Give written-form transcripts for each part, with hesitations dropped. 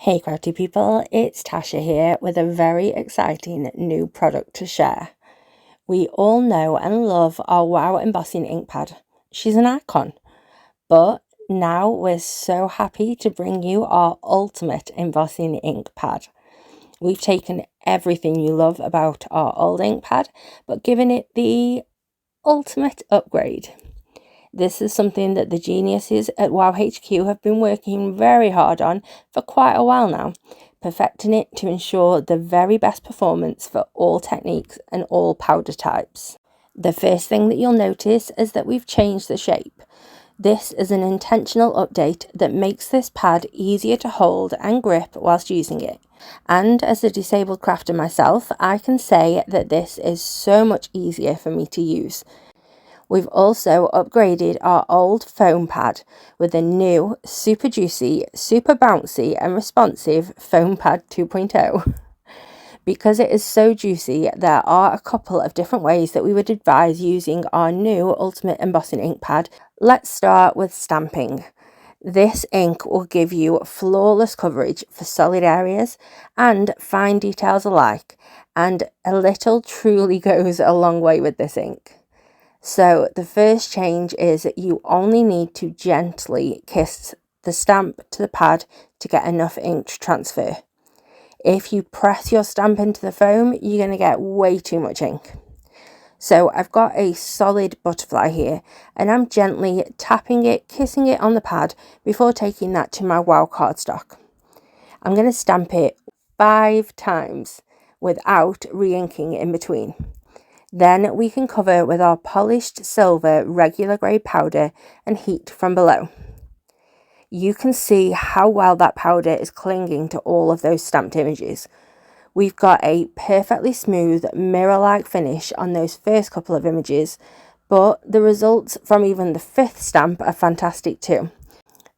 Hey crafty people, it's Tasha here with a very exciting new product to share. We all know and love our Wow Embossing Ink Pad. She's an icon. But now we're so happy to bring you our ultimate embossing ink pad. We've taken everything you love about our old ink pad, but given it the ultimate upgrade. This is something that the geniuses at Wow HQ have been working very hard on for quite a while now, perfecting it to ensure the very best performance for all techniques and all powder types. The first thing that you'll notice is that we've changed the shape. This is an intentional update that makes this pad easier to hold and grip whilst using it. And as a disabled crafter myself, I can say that this is so much easier for me to use. We've also upgraded our old foam pad with a new super juicy, super bouncy and responsive foam pad 2.0. Because it is so juicy, there are a couple of different ways that we would advise using our new Ultimate Embossing Ink Pad. Let's start with stamping. This ink will give you flawless coverage for solid areas and fine details alike, and a little truly goes a long way with this ink. So the first change is that you only need to gently kiss the stamp to the pad to get enough ink to transfer. If you press your stamp into the foam, you're going to get way too much ink. So I've got a solid butterfly here and I'm gently tapping it, kissing it on the pad before taking that to my Wow cardstock. I'm going to stamp it 5 times without re-inking in between. Then we can cover with our polished silver regular grade powder and heat from below. You can see how well that powder is clinging to all of those stamped images. We've got a perfectly smooth mirror-like finish on those first couple of images, but the results from even the 5th stamp are fantastic too.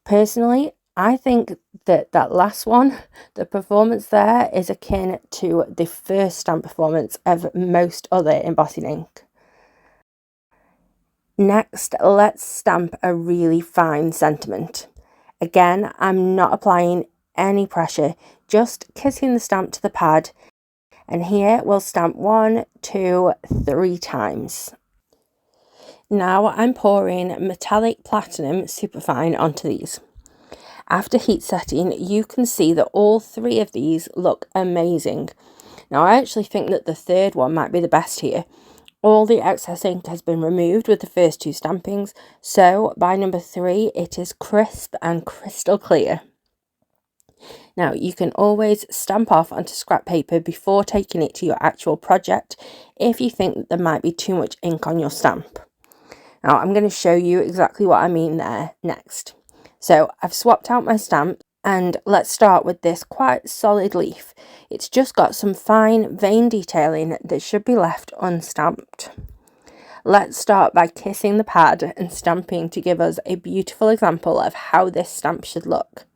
Personally, I think that last one, the performance there is akin to the first stamp performance of most other embossing ink. Next, let's stamp a really fine sentiment. Again, I'm not applying any pressure, just kissing the stamp to the pad, and here we'll stamp 1, 2, 3 times. Now I'm pouring metallic platinum superfine onto these. After heat setting, you can see that all 3 of these look amazing. Now I actually think that the 3rd one might be the best here. All the excess ink has been removed with the first 2 stampings, so by number 3 it is crisp and crystal clear. Now you can always stamp off onto scrap paper before taking it to your actual project if you think that there might be too much ink on your stamp. Now I'm going to show you exactly what I mean there next. So I've swapped out my stamp and let's start with this quite solid leaf. It's just got some fine vein detailing that should be left unstamped. Let's start by kissing the pad and stamping to give us a beautiful example of how this stamp should look.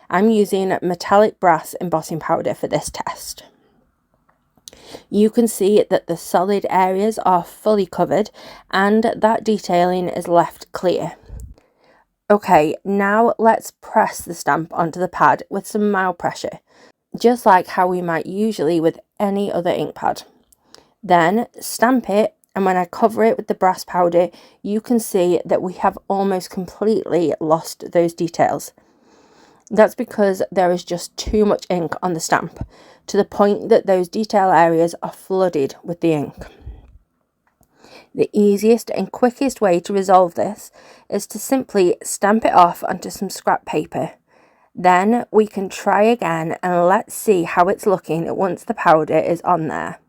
I'm using metallic brass embossing powder for this test. You can see that the solid areas are fully covered and that detailing is left clear. Okay, now let's press the stamp onto the pad with some mild pressure, just like how we might usually with any other ink pad. Then stamp it, and when I cover it with the brass powder, you can see that we have almost completely lost those details. That's because there is just too much ink on the stamp, to the point that those detail areas are flooded with the ink. The easiest and quickest way to resolve this is to simply stamp it off onto some scrap paper. Then we can try again and let's see how it's looking once the powder is on there.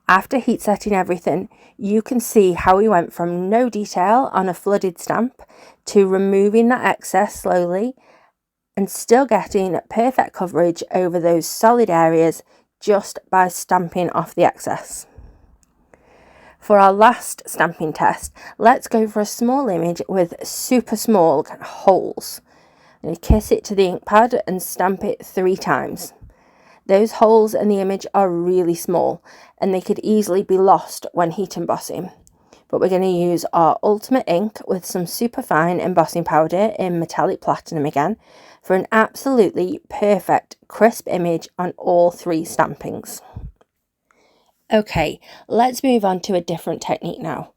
After heat setting everything, you can see how we went from no detail on a flooded stamp to removing that excess slowly and still getting perfect coverage over those solid areas just by stamping off the excess. For our last stamping test, let's go for a small image with super small holes. I'm going to kiss it to the ink pad and stamp it 3 times. Those holes in the image are really small and they could easily be lost when heat embossing. but we're going to use our Ultimate Ink with some superfine embossing powder in metallic platinum again for an absolutely perfect crisp image on all 3 stampings. Okay, let's move on to a different technique now.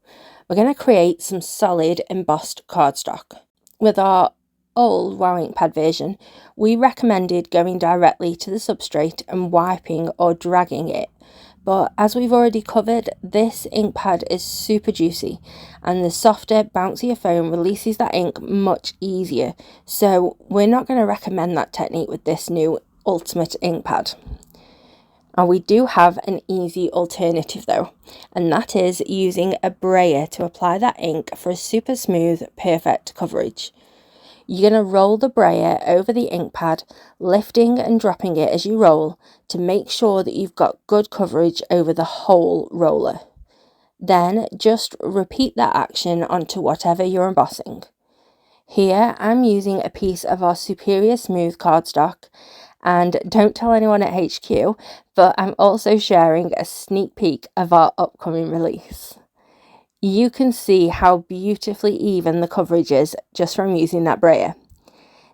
We're going to create some solid embossed cardstock. With our old Wow Ink Pad version, we recommended going directly to the substrate and wiping or dragging it. But as we've already covered, this ink pad is super juicy and the softer, bouncier foam releases that ink much easier. So we're not going to recommend that technique with this new Ultimate Ink Pad. And we do have an easy alternative though, and that is using a brayer to apply that ink for a super smooth, perfect coverage. You're going to roll the brayer over the ink pad, lifting and dropping it as you roll to make sure that you've got good coverage over the whole roller. Then just repeat that action onto whatever you're embossing. Here I'm using a piece of our Superior Smooth cardstock, and don't tell anyone at HQ, but I'm also sharing a sneak peek of our upcoming release. You can see how beautifully even the coverage is just from using that brayer.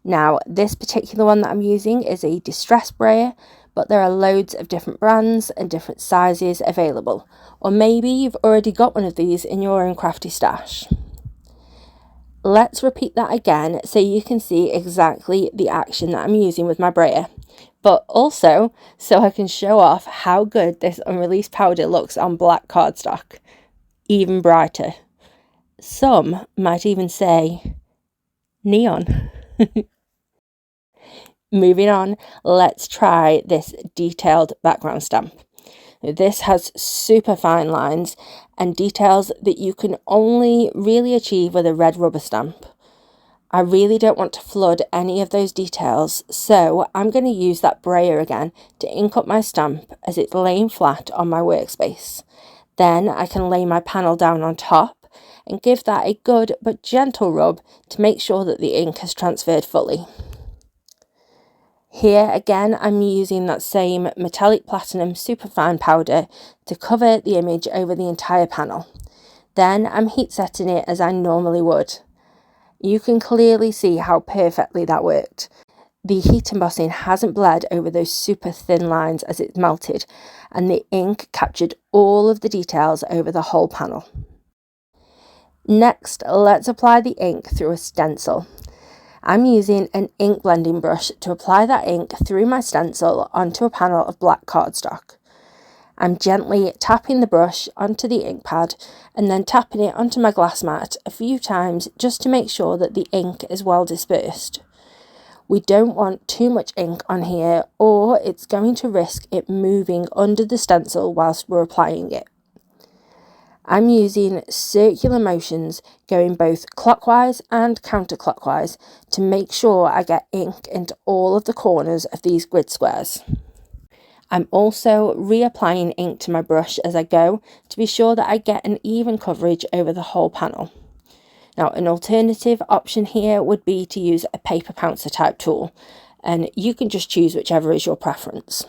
Now, this particular one that I'm using is a distress brayer, but there are loads of different brands and different sizes available. Or maybe you've already got one of these in your own crafty stash. Let's repeat that again so you can see exactly the action that I'm using with my brayer, but also so I can show off how good this unreleased powder looks on black cardstock. Even brighter. Some might even say neon. Moving on, let's try this detailed background stamp. This has super fine lines and details that you can only really achieve with a red rubber stamp. I really don't want to flood any of those details, so I'm going to use that brayer again to ink up my stamp as it's laying flat on my workspace. Then I can lay my panel down on top and give that a good but gentle rub to make sure that the ink has transferred fully. Here again I'm using that same metallic platinum superfine powder to cover the image over the entire panel. Then I'm heat setting it as I normally would. You can clearly see how perfectly that worked. The heat embossing hasn't bled over those super thin lines as it's melted, and the ink captured all of the details over the whole panel. Next, let's apply the ink through a stencil. I'm using an ink blending brush to apply that ink through my stencil onto a panel of black cardstock. I'm gently tapping the brush onto the ink pad and then tapping it onto my glass mat a few times just to make sure that the ink is well dispersed. We don't want too much ink on here or it's going to risk it moving under the stencil whilst we're applying it. I'm using circular motions going both clockwise and counterclockwise to make sure I get ink into all of the corners of these grid squares. I'm also reapplying ink to my brush as I go to be sure that I get an even coverage over the whole panel. Now, an alternative option here would be to use a paper pouncer type tool, and you can just choose whichever is your preference.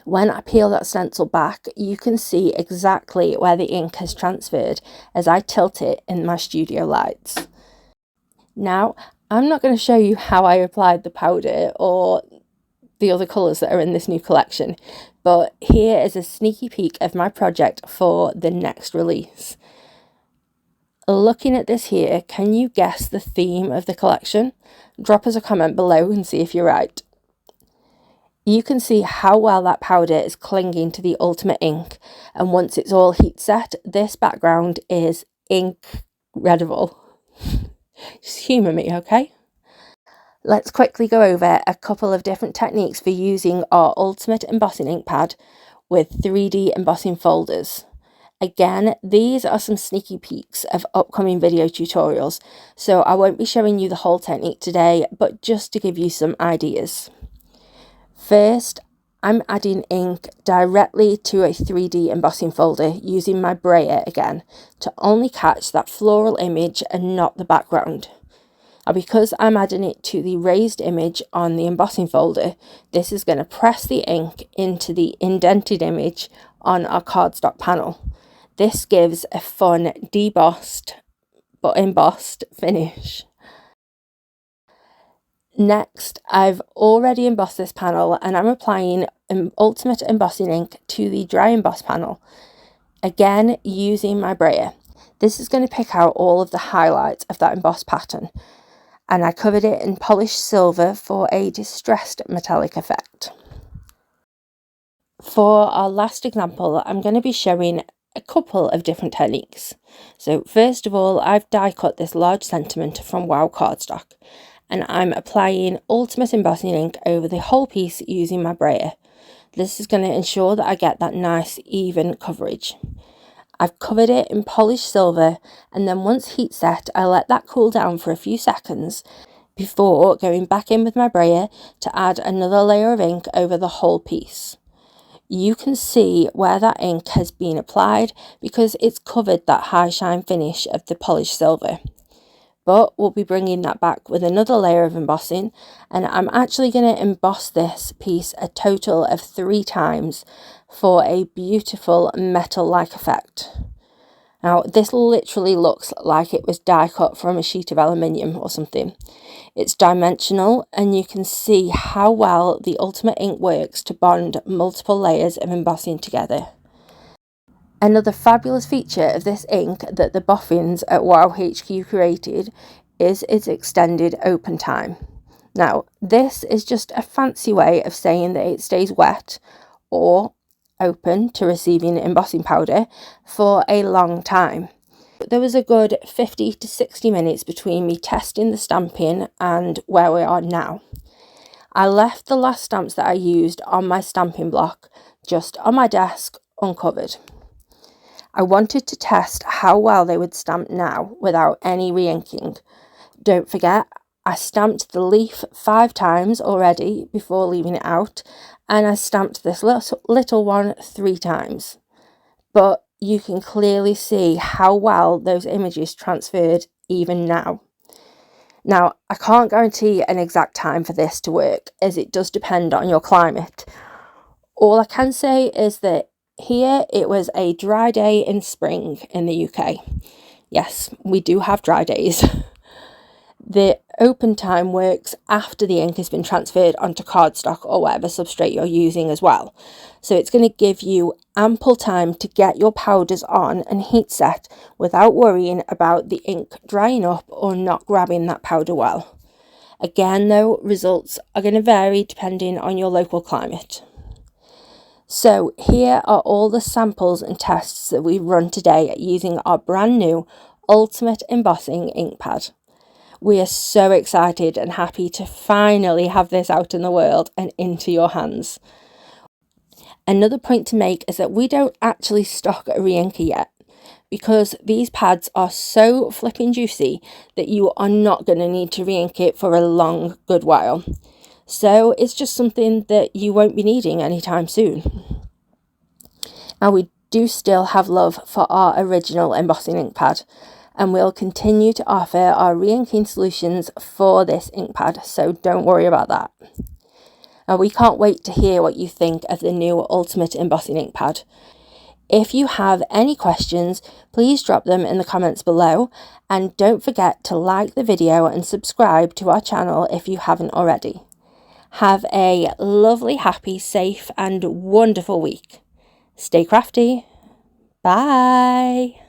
When I peel that stencil back, you can see exactly where the ink has transferred as I tilt it in my studio lights. Now, I'm not going to show you how I applied the powder or the other colours that are in this new collection, but here is a sneaky peek of my project for the next release. Looking at this here, can you guess the theme of the collection? Drop us a comment below and see if you're right. You can see how well that powder is clinging to the Ultimate ink, and once it's all heat set, this background is incredible. Just humour me, okay? Let's quickly go over a couple of different techniques for using our Ultimate Embossing Ink Pad with 3D embossing folders. Again, these are some sneaky peeks of upcoming video tutorials, so I won't be showing you the whole technique today, but just to give you some ideas. First, I'm adding ink directly to a 3D embossing folder using my brayer again to only catch that floral image and not the background. Now, because I'm adding it to the raised image on the embossing folder, this is going to press the ink into the indented image on our cardstock panel. This gives a fun debossed but embossed finish. Next, I've already embossed this panel and I'm applying Ultimate Embossing Ink to the dry emboss panel, again using my brayer. This is going to pick out all of the highlights of that embossed pattern, and I covered it in polished silver for a distressed metallic effect. For our last example, I'm going to be showing a couple of different techniques. So first of all, I've die cut this large sentiment from Wow cardstock, and I'm applying Ultimate Embossing Ink over the whole piece using my brayer. This is going to ensure that I get that nice even coverage. I've covered it in polished silver, and then once heat set, I let that cool down for a few seconds before going back in with my brayer to add another layer of ink over the whole piece. You can see where that ink has been applied because it's covered that high shine finish of the polished silver. But we'll be bringing that back with another layer of embossing, and I'm actually going to emboss this piece a total of 3 times for a beautiful metal-like effect. Now, this literally looks like it was die cut from a sheet of aluminium or something. It's dimensional, and you can see how well the Ultimate ink works to bond multiple layers of embossing together. Another fabulous feature of this ink that the boffins at Wow HQ created is its extended open time. Now, this is just a fancy way of saying that it stays wet or open to receiving embossing powder for a long time. There was a good 50 to 60 minutes between me testing the stamping and where we are now. I left the last stamps that I used on my stamping block just on my desk uncovered. I wanted to test how well they would stamp now without any re-inking. Don't forget, I stamped the leaf 5 times already before leaving it out, and I stamped this little one 3 times. But you can clearly see how well those images transferred even now. Now, I can't guarantee an exact time for this to work, as it does depend on your climate. All I can say is that here it was a dry day in spring in the UK. Yes, we do have dry days. The open time works after the ink has been transferred onto cardstock or whatever substrate you're using as well. So it's going to give you ample time to get your powders on and heat set without worrying about the ink drying up or not grabbing that powder well. Again though, results are going to vary depending on your local climate. So here are all the samples and tests that we've run today using our brand new Ultimate Embossing Ink Pad. We are so excited and happy to finally have this out in the world and into your hands. Another point to make is that we don't actually stock a re-inker yet, because these pads are so flipping juicy that you are not going to need to re-ink it for a long good while. So it's just something that you won't be needing anytime soon. Now, we do still have love for our original embossing ink pad, and we'll continue to offer our re-inking solutions for this ink pad, so don't worry about that. Now, we can't wait to hear what you think of the new Ultimate Embossing Ink Pad. If you have any questions, please drop them in the comments below, and don't forget to like the video and subscribe to our channel if you haven't already. Have a lovely, happy, safe and wonderful week. Stay crafty. Bye.